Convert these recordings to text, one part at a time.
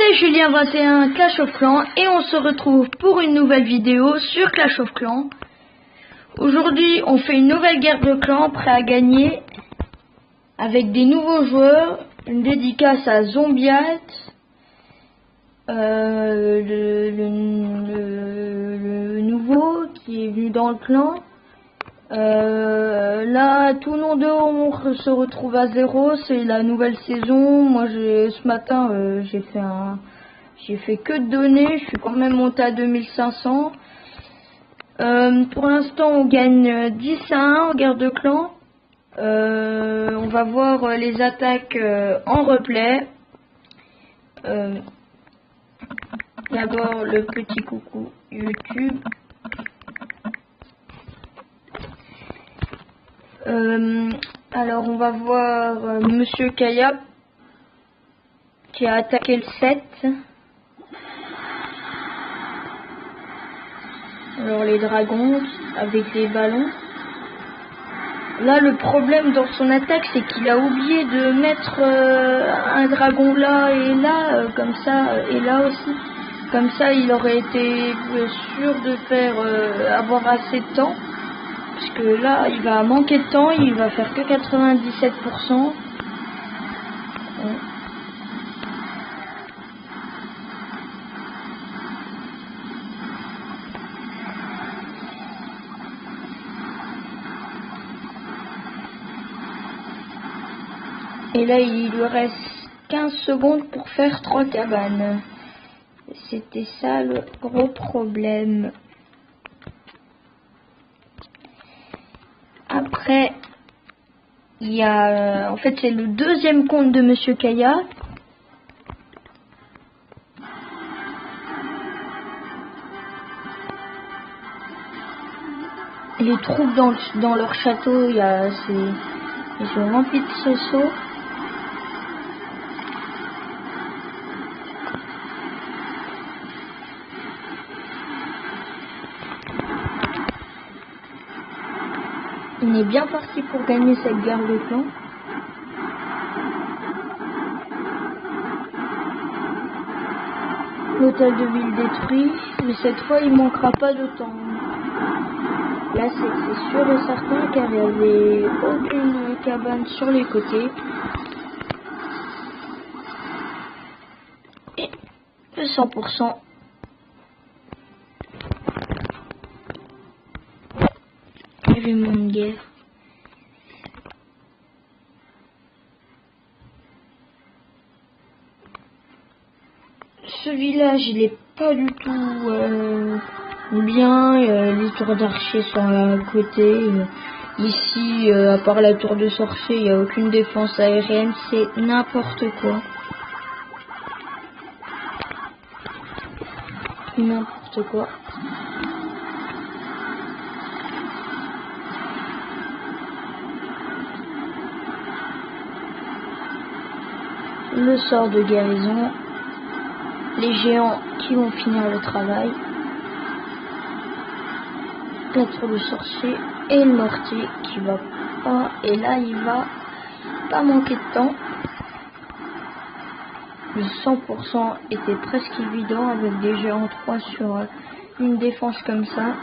c'est Julien21 Clash of Clans et on se retrouve pour une nouvelle vidéo sur Clash of Clans. Aujourd'hui on fait une nouvelle guerre de clans prêt à gagner avec des nouveaux joueurs, une dédicace à Zombiat, le nouveau qui est venu dans le clan. Là tout le monde se retrouve à 0, c'est la nouvelle saison. Moi ce matin j'ai fait que de données, je suis quand même monté à 2500. Pour l'instant on gagne 10-1 en guerre de clan. On va voir les attaques en replay. D'abord le petit coucou YouTube. Alors on va voir Monsieur Kaya qui a attaqué le 7. Alors les dragons avec des ballons. Là le problème dans son attaque c'est qu'il a oublié de mettre un dragon là et là comme ça et là aussi. Comme ça il aurait été sûr de faire avoir assez de temps. Parce que là il va manquer de temps, il va faire que 97%. Et là il lui reste 15 secondes pour faire 3 cabanes. C'était ça le gros problème. Après, il y a... en fait, c'est le deuxième compte de Monsieur Kaya. Les troupes dans leur château, ils sont remplis de sauceaux. On est bien parti pour gagner cette guerre de clans. L'hôtel de ville détruit, mais cette fois il manquera pas de temps. Là c'est sûr et certain car il n'y avait aucune cabane sur les côtés. Et le 100%. Événement de guerre. Ce village il est pas du tout bien, les tours d'archers sont à côté. Ici à part la tour de sorcier il n'y a aucune défense aérienne, c'est n'importe quoi. N'importe quoi. Le sort de guérison, les géants qui vont finir le travail, la tour de sorcier et le mortier qui va pas, et là il va pas manquer de temps. Le 100% était presque évident avec des géants 3 sur une défense comme ça.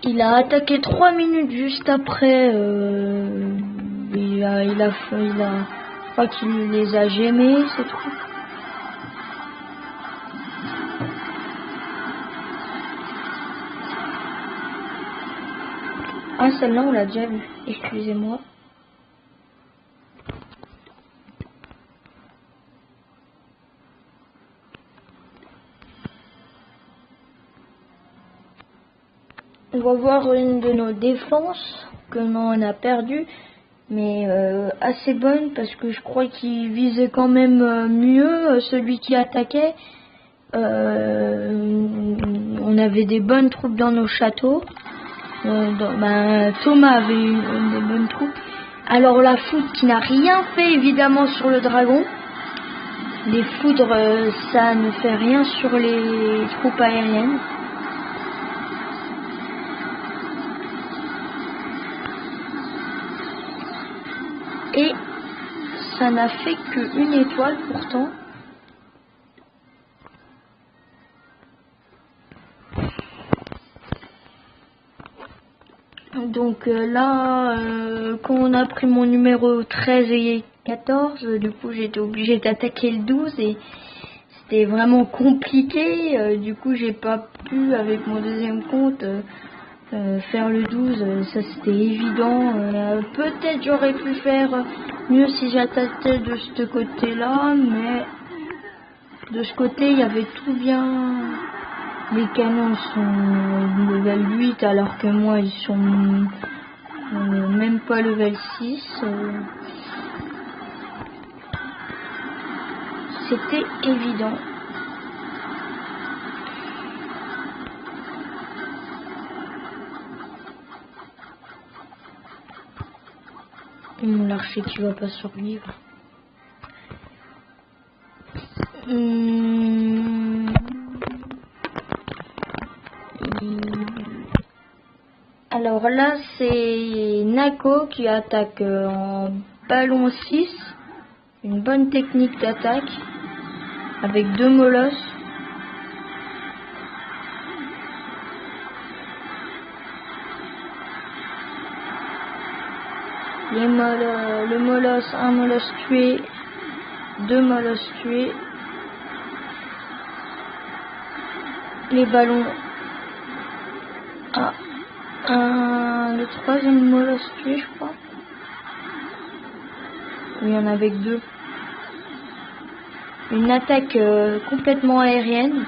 Il a attaqué 3 minutes juste après. Je crois qu'il les a gémés, ces trucs. Ah, celle-là, on l'a déjà vue. Excusez-moi. On va voir une de nos défenses que on a perdu, mais assez bonne parce que je crois qu'il visait quand même mieux celui qui attaquait. On avait des bonnes troupes dans nos châteaux. Thomas avait des bonnes troupes. Alors la foudre qui n'a rien fait évidemment sur le dragon. Les foudres ça ne fait rien sur les troupes aériennes. Et ça n'a fait qu'une étoile pourtant. Donc là, quand on a pris mon numéro 13 et 14, du coup j'étais obligée d'attaquer le 12 et c'était vraiment compliqué. Du coup j'ai pas pu avec mon deuxième compte faire le 12, ça c'était évident. Peut-être j'aurais pu faire mieux si j'attaquais de ce côté-là, mais de ce côté il y avait tout bien. Les canons sont level 8 alors que moi ils sont même pas level 6. C'était évident. L'archer qui va pas survivre. Alors là, c'est Nako qui attaque en ballon 6. Une bonne technique d'attaque. Avec 2 molosses. Le molosse, un molosse tué. 2 molosses tués. Les ballons. Le troisième molosse tué, je crois. Il y en avait que 2. Une attaque complètement aérienne.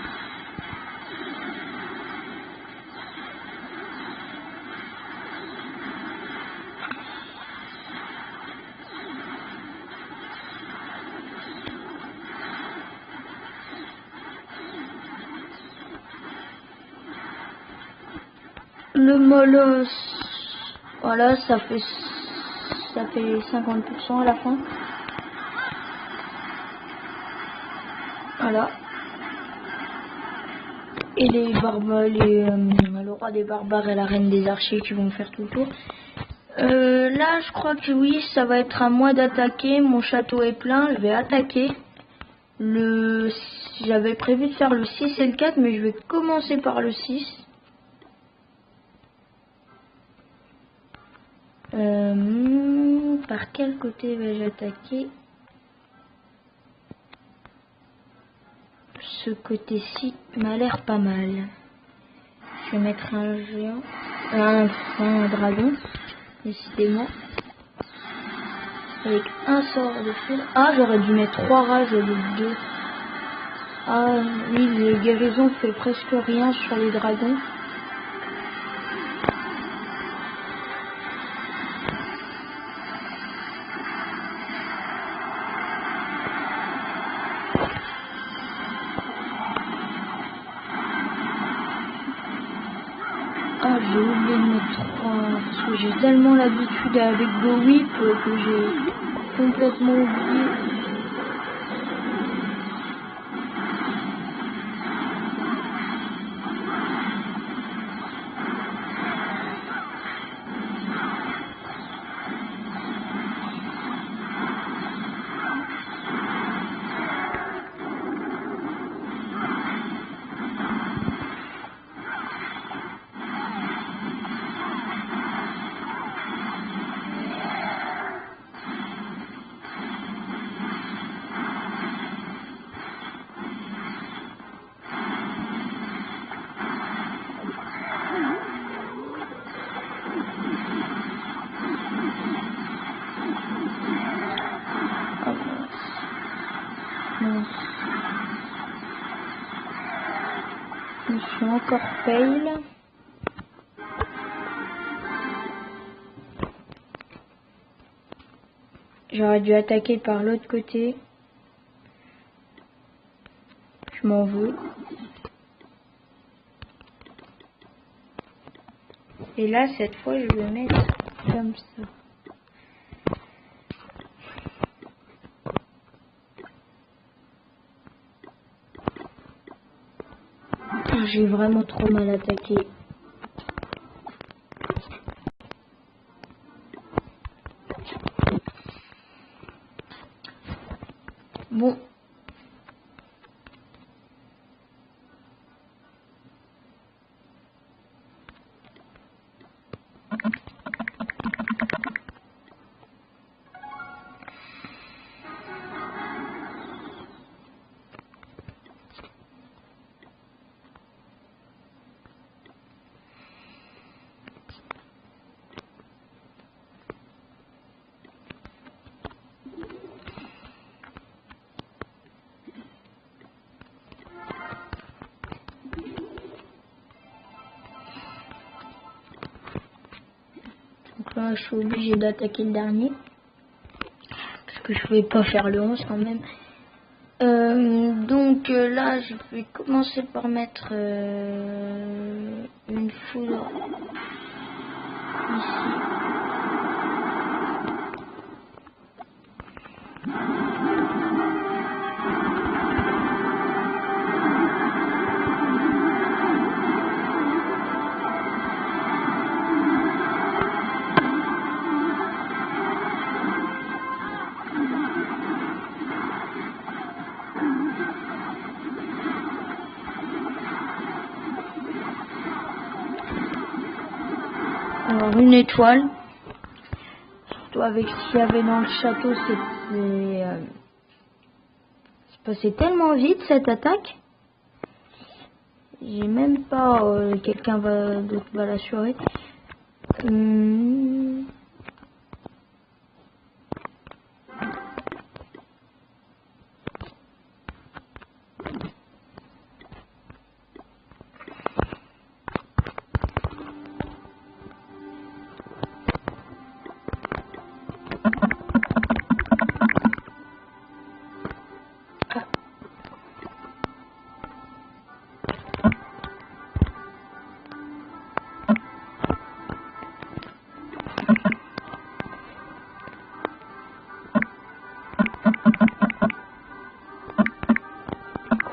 Le molosse, voilà, ça fait 50% à la fin. Voilà. Et les barbares, le roi des barbares et la reine des archers qui vont faire tout le tour. Là, je crois que oui, ça va être à moi d'attaquer. Mon château est plein, je vais attaquer. J'avais prévu de faire le 6 et le 4, mais je vais commencer par le 6. Par quel côté vais-je attaquer? Ce côté-ci m'a l'air pas mal. Je vais mettre un géant, un dragon, décidément, avec un sort de foudre. Ah, j'aurais dû mettre 3 rages au lieu de 2. Ah oui, les guérisons fait presque rien sur les dragons. Ah, j'ai oublié de mettre 3 parce que j'ai tellement l'habitude avec Go Whip que j'ai complètement oublié. Je suis encore fail. J'aurais dû attaquer par l'autre côté. Je m'en veux. Et là, cette fois, je vais mettre comme ça. J'ai vraiment trop mal attaqué. Bon. Donc là, je suis obligé d'attaquer le dernier. Parce que je vais pas faire le 11 quand même. Donc là, je vais commencer par mettre une foudre ici. Alors une étoile, surtout avec ce qu'il y avait dans le château, c'est passé tellement vite cette attaque. J'ai même pas quelqu'un d'autre va l'assurer.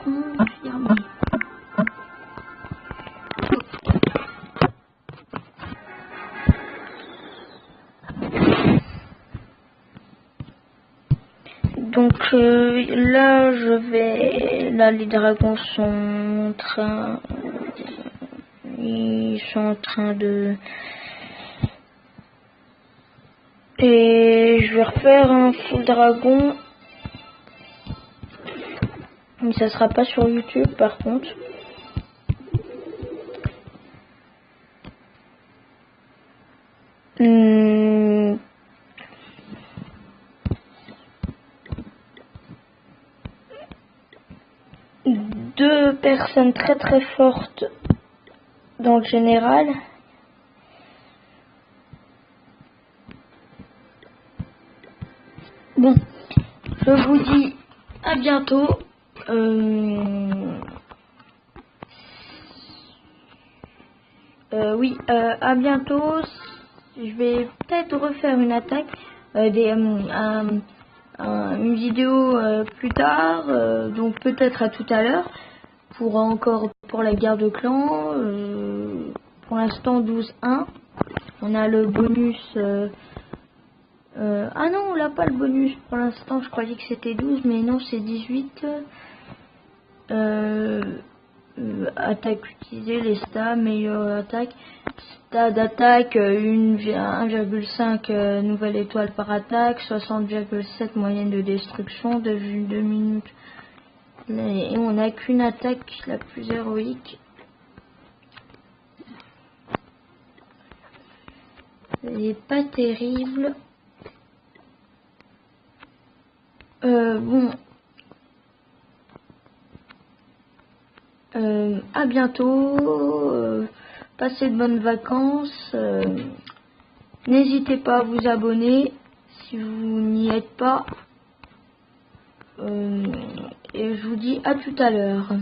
Confirmé. Donc là là les dragons sont en train, ils sont en train de, et je vais refaire un full dragon, mais ça sera pas sur YouTube par contre. Deux personnes très très fortes dans le général. Bon, je vous dis à bientôt. Oui, à bientôt. Je vais peut-être refaire une attaque, une vidéo plus tard, donc peut-être à tout à l'heure, pour la guerre de clan. Pour l'instant 12-1. On a le bonus. Ah non, on n'a pas le bonus pour l'instant. Je croyais que c'était 12, mais non, c'est 18. Attaque utilisée, les stats, meilleure attaque. Stats d'attaque, 1,5 nouvelle étoile par attaque, 60,7 moyenne de destruction, 2 minutes. Et on n'a qu'une attaque la plus héroïque. Elle n'est pas terrible. Bon. À bientôt. Passez de bonnes vacances. N'hésitez pas à vous abonner si vous n'y êtes pas. Et je vous dis à tout à l'heure.